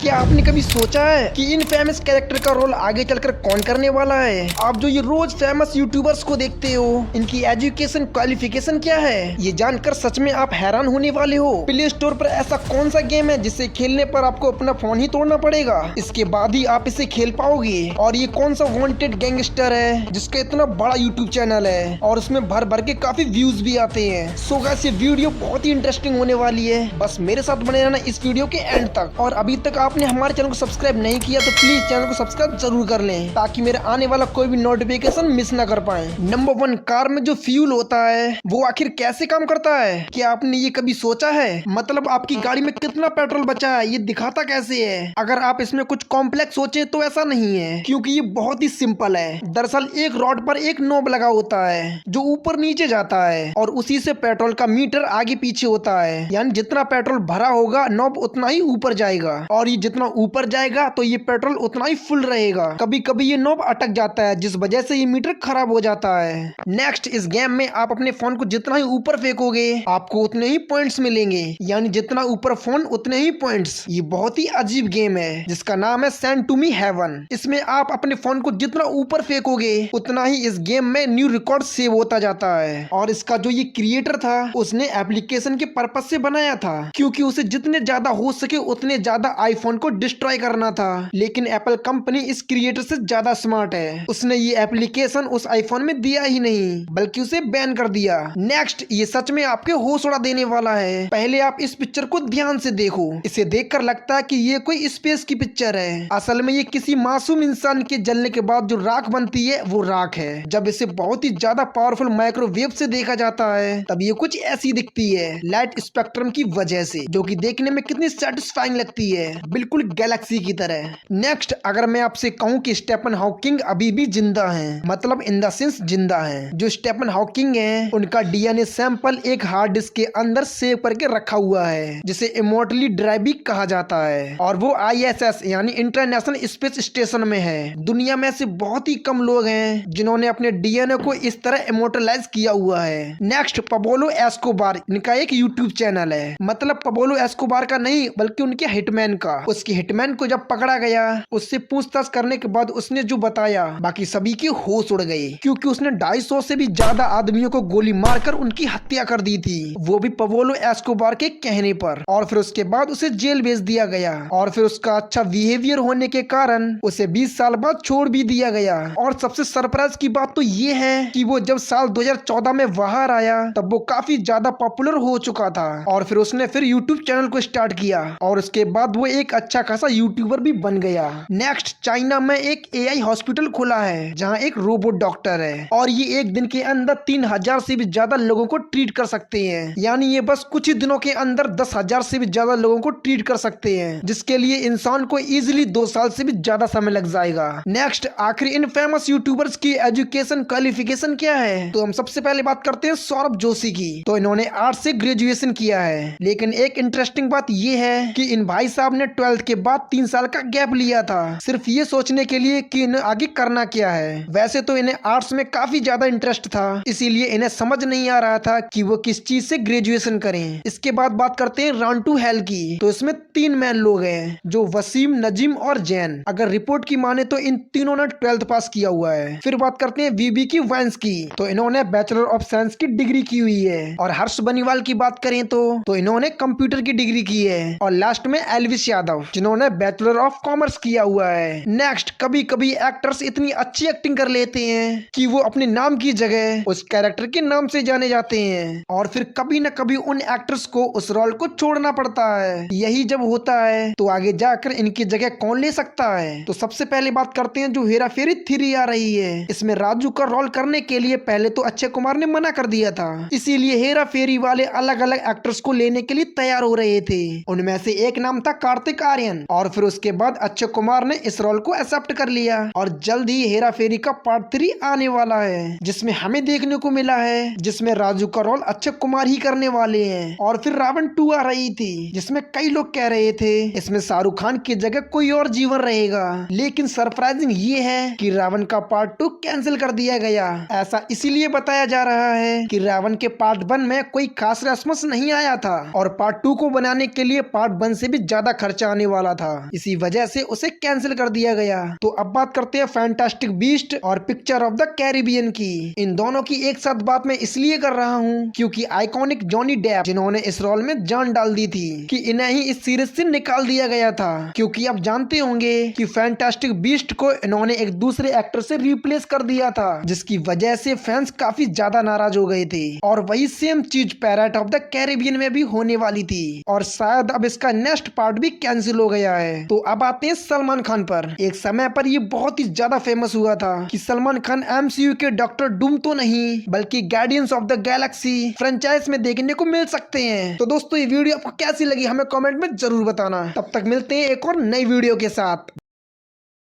क्या आपने कभी सोचा है कि इन फेमस कैरेक्टर का रोल आगे चलकर कौन करने वाला है? आप जो ये रोज फेमस यूट्यूबर्स को देखते हो, इनकी एजुकेशन क्वालिफिकेशन क्या है, ये जानकर सच में आप हैरान होने वाले हो। प्ले स्टोर पर ऐसा कौन सा गेम है जिसे खेलने पर आपको अपना फोन ही तोड़ना पड़ेगा, इसके बाद ही आप इसे खेल पाओगे? और ये कौन सा वांटेड गैंगस्टर है जिसका इतना बड़ा यूट्यूब चैनल है और उसमें भर भर के काफी व्यूज भी आते हैं? सो गाइस, ये वीडियो बहुत ही इंटरेस्टिंग होने वाली है, बस मेरे साथ बने रहना इस वीडियो के एंड तक। और अभी तक आपने हमारे चैनल को सब्सक्राइब नहीं किया तो प्लीज चैनल को सब्सक्राइब जरूर कर लें ताकि मेरे आने वाला कोई भी नोटिफिकेशन मिस ना कर पाए। नंबर 1, कार में जो फ्यूल होता है वो आखिर कैसे काम करता है? क्या आपने ये कभी सोचा है? मतलब आपकी गाड़ी में कितना पेट्रोल बचा है ये दिखाता कैसे है? अगर आप इसमें कुछ कॉम्प्लेक्स सोचे तो ऐसा नहीं है, क्योंकि ये बहुत ही सिंपल है। दरअसल एक रॉड पर एक नॉब लगा होता है जो ऊपर नीचे जाता है और उसी से पेट्रोल का मीटर आगे पीछे होता है, यानी जितना पेट्रोल भरा होगा नॉब उतना ही ऊपर जाएगा, और ये जितना ऊपर जाएगा तो ये पेट्रोल उतना ही फुल रहेगा। कभी कभी ये नॉब अटक जाता है जिस वजह से ये मीटर खराब हो जाता है। नेक्स्ट, इस गेम में आप अपने फोन को जितना ही ऊपर फेंकोगे आपको उतने ही पॉइंट्स मिलेंगे, यानी जितना ऊपर फोन उतने ही पॉइंट्स। ये बहुत ही अजीब गेम है जिसका नाम है सेंड टू मी हेवन। इसमें आप अपने फोन को जितना ऊपर फेंकोगे उतना ही इस गेम में न्यू रिकॉर्ड सेव होता जाता है। और इसका जो ये क्रिएटर था उसने एप्लीकेशन के पर्पज से बनाया था, क्योंकि उसे जितने ज्यादा हो सके उतने ज्यादा आईफोन को डिस्ट्रॉय करना था। लेकिन एप्पल कंपनी इस क्रिएटर से ज्यादा स्मार्ट है, उसने ये एप्लीकेशन उस आईफोन में दिया ही नहीं बल्कि उसे बैन कर दिया। नेक्स्ट, ये सच में आपके होश उड़ा देने वाला है। पहले आप इस पिक्चर को ध्यान से देखो, इसे देखकर लगता है कि ये कोई स्पेस की पिक्चर है। असल में ये किसी मासूम इंसान के जलने के बाद जो राख बनती है वो राख है। जब इसे बहुत ही ज्यादा पावरफुल माइक्रोवेव से देखा जाता है तब ये कुछ ऐसी दिखती है, लाइट स्पेक्ट्रम की वजह से, जो कि देखने में कितनी सेटिस्फाइंग लगती है, बिल्कुल गैलेक्सी की तरह। नेक्स्ट, अगर मैं आपसे कहूं कि स्टीफन हॉकिंग अभी भी जिंदा हैं, मतलब इन द सेंस जिंदा हैं, जो स्टीफन हॉकिंग हैं उनका डीएनए सैंपल एक हार्ड डिस्क के अंदर सेव करके रखा हुआ है जिसे इमोर्टली ड्राइव भी कहा जाता है, और वो आईएसएस यानी इंटरनेशनल स्पेस स्टेशन में है। दुनिया में से बहुत ही कम लोग हैं जिन्होंने अपने डीएनए को इस तरह इमोर्टलाइज किया हुआ है। नेक्स्ट, पबोलो एस्कोबार, इनका एक यूट्यूब चैनल है, मतलब पबोलो एस्कोबार का नहीं बल्कि उनके हिटमैन का। उसके हिटमैन को जब पकड़ा गया उससे पूछताछ करने के बाद उसने जो बताया बाकी सभी के होश उड़ गए, क्योंकि उसने 250 से भी ज्यादा आदमियों को गोली मारकर उनकी हत्या कर दी थी, वो भी पबोलो एस्कोबार के कहने पर। और फिर उसके बाद उसे जेल भेज दिया गया, और फिर उसका अच्छा बिहेवियर होने के कारण उसे 20 साल बाद छोड़ भी दिया गया। और सबसे सरप्राइज की बात तो ये है कि वो जब साल 2014 में बाहर आया तब वो काफी ज्यादा पॉपुलर हो चुका था, और फिर उसने फिर यूट्यूब चैनल को स्टार्ट किया और उसके बाद वो एक अच्छा खासा यूट्यूबर भी बन गया। नेक्स्ट, चाइना में एक एआई हॉस्पिटल खुला है जहां एक रोबोट डॉक्टर है, और ये एक दिन के अंदर 3000 से भी ज्यादा लोगों को ट्रीट कर सकते हैं, यानी ये बस कुछ ही दिनों के अंदर 10,000 से भी ज्यादा लोगों को ट्रीट कर सकते हैं, जिसके लिए इंसान को इजिली 2 साल से भी ज्यादा समय लग जाएगा। नेक्स्ट, आखिर इन फेमस यूट्यूबर्स की एजुकेशन क्वालिफिकेशन क्या है? तो हम सबसे पहले बात करते हैं सौरभ जोशी की। तो इन्होंने आर्ट्स से ग्रेजुएशन किया है, लेकिन एक इंटरेस्टिंग बात ये है कि इन भाई साहब ने 12th के बाद 3 साल का गैप लिया था, सिर्फ ये सोचने के लिए कि इन्हें आगे करना क्या है। वैसे तो इन्हें आर्ट्स में काफी ज्यादा इंटरेस्ट था, इसीलिए इन्हें समझ नहीं आ रहा था कि वो किस चीज से ग्रेजुएशन करें। इसके बाद बात करते हैं राउंड टू हेल की। तो इसमें 3 मैन लोग हैं, जो वसीम, नजीम और जैन। अगर रिपोर्ट की माने तो इन तीनों ने 12th पास किया हुआ है। फिर बात करते हैं वीबी की वांस की। तो इन्होंने बैचलर ऑफ साइंस की डिग्री की हुई है। और हर्ष बनीवाल की बात करें तो इन्होंने कंप्यूटर की डिग्री की है। और लास्ट में एल्विस यादव, जिन्होंने बैचलर ऑफ कॉमर्स किया हुआ है। नेक्स्ट, कभी कभी एक्टर्स इतनी अच्छी एक्टिंग कर लेते हैं कि वो अपने नाम की जगह उस कैरेक्टर के नाम से जाने जाते हैं, और फिर कभी न कभी उन एक्टर्स को उस रोल को छोड़ना पड़ता है। यही जब होता है तो आगे जाकर इनकी जगह कौन ले सकता है? तो सबसे पहले बात करते हैं जो हेरा फेरी 3 आ रही है। इसमें राजू का रोल करने के लिए पहले तो अक्षय कुमार ने मना कर दिया था, इसीलिए हेरा फेरी वाले अलग अलग एक्टर्स को लेने के लिए तैयार हो रहे थे। उनमें से एक नाम था कार्तिक आर्यन, और फिर उसके बाद अक्षय कुमार ने इस रोल को एक्सेप्ट कर लिया, और जल्द ही हेरा फेरी का पार्ट 3 आने वाला है जिसमें हमें देखने को मिला है जिसमें राजू का रोल अक्षय कुमार ही करने वाले हैं। और फिर रावण 2 आ रही थी जिसमें कई लोग कह रहे थे इसमें शाहरुख खान की जगह कोई और जीवन रहेगा, लेकिन सरप्राइजिंग ये है कि रावण का पार्ट 2 कैंसिल कर दिया गया। ऐसा इसीलिए बताया जा रहा है कि रावण के पार्ट 1 में कोई खास रेस्पॉन्स नहीं आया था, और पार्ट 2 को बनाने के लिए पार्ट 1 से भी ज्यादा खर्चा आने वाला था, इसी वजह से उसे कैंसिल कर दिया गया। तो अब बात करते हैं फैंटास्टिक बीस्ट और पिक्चर ऑफ द कैरिबियन की। इन दोनों की एक साथ बात मैं इसलिए कर रहा हूँ क्योंकि आइकॉनिक जॉनी डेप जिन्होंने इस रोल में जान डाल दी थी कि इन्हें ही इस सीरीज से निकाल दिया गया था, क्योंकि आप जानते होंगे कि फैंटास्टिक बीस्ट को इन्होंने एक दूसरे एक्टर से रिप्लेस कर दिया था, जिसकी वजह से फैंस काफी ज्यादा नाराज हो गए थे। और वही सेम चीज पैरेट ऑफ द कैरिबियन में भी होने वाली थी और शायद अब इसका नेक्स्ट पार्ट भी कैंसिल हो गया है। तो अब आते हैं सलमान खान पर। एक समय पर ये बहुत ही ज्यादा फेमस हुआ था कि सलमान खान एमसीयू के डॉक्टर डूम तो नहीं बल्कि guardians of the Galaxy franchise में देखने को मिल सकते हैं। तो दोस्तों ये वीडियो आपको कैसी लगी हमें कमेंट में जरूर बताना। तब तक मिलते हैं एक और नई वीडियो के साथ।